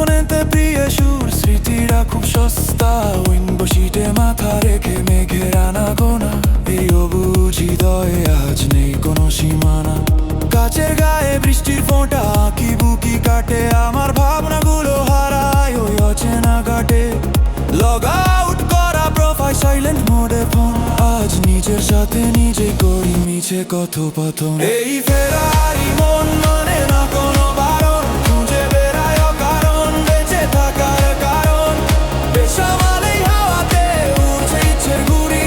ফোনেতে প্রিয় সুর, স্মৃতিরা খুব সস্তা। উইন্ডো সিটে মাথা রেখে মেঘের আনাগোনা, এই অবুঝ হৃদয়ে আজ নেই কোনো সীমানা। গাছের গায়ে বৃষ্টির ফোঁটা আঁকি বুকি কাটে, আমার ভাবনাগুলো হারায় ওই অচেনা ঘাটে। লগ আউট করা প্রোফাইল, সাইলেন্ট মোডে ফোন, আজ নিজের সাথে নিজেই করি মিছে কথোপকথন। এই ফেরারি মন মানে না কোনো বারণ, খুঁজে বেড়ায় কারণ, বেঁচে থাকার কারণ। বেসামালেই হাওয়াতে উড়ছে ইচ্ছের ঘুড়ি,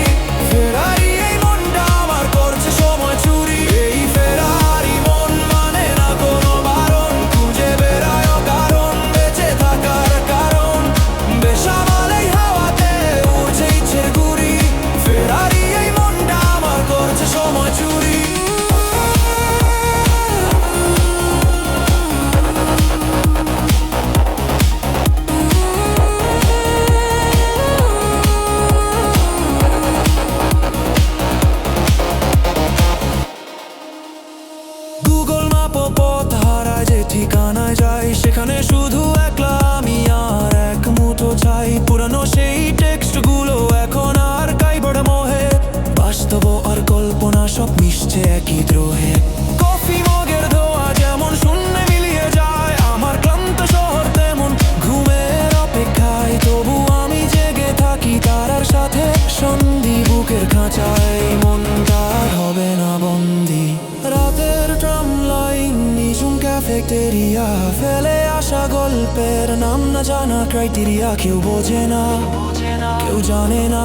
ফেরারি এই মনটা আমার করছে সময় চুরি। এই ফেরারি মন মানে না কোনো বারণ, খুঁজে বেড়ায় কারণ, বেঁচে থাকার কারণ। বেসামালেই হাওয়াতে উড়ছে ইচ্ছের ঘুড়ি, ফেরারি এই মনটা আমার করছে সময় চুরি। গুগল ম্যাপ পথ হারায় যে ঠিকানায় যাই, সেখানে শুধু একলা আমি আর এক মুঠো চাই। পুরানো সেই টেক্সটগুলো এখন আর কাইবড় মোহে, বাস্তব আর কল্পনা সব মিশছে একই দ্রোহে। কফি মগের ধোয়া যেমন শূন্যে মিলিয়ে যায়, আমার ক্লান্ত শহর তেমন ঘুমের অপেক্ষায়। তবু আমি জেগে থাকি তারার সাথে, সন্ধি বুকের খাঁচায়, মনটা হবে না বন্দি। রাতের ট্রাম লাইন, নিঝুম ক্যাফেটেরিয়া, ফেলে আসা গল্পের নাম না জানা ক্রাইটেরিয়া। কেউ বোঝে না, কেউ জানে না,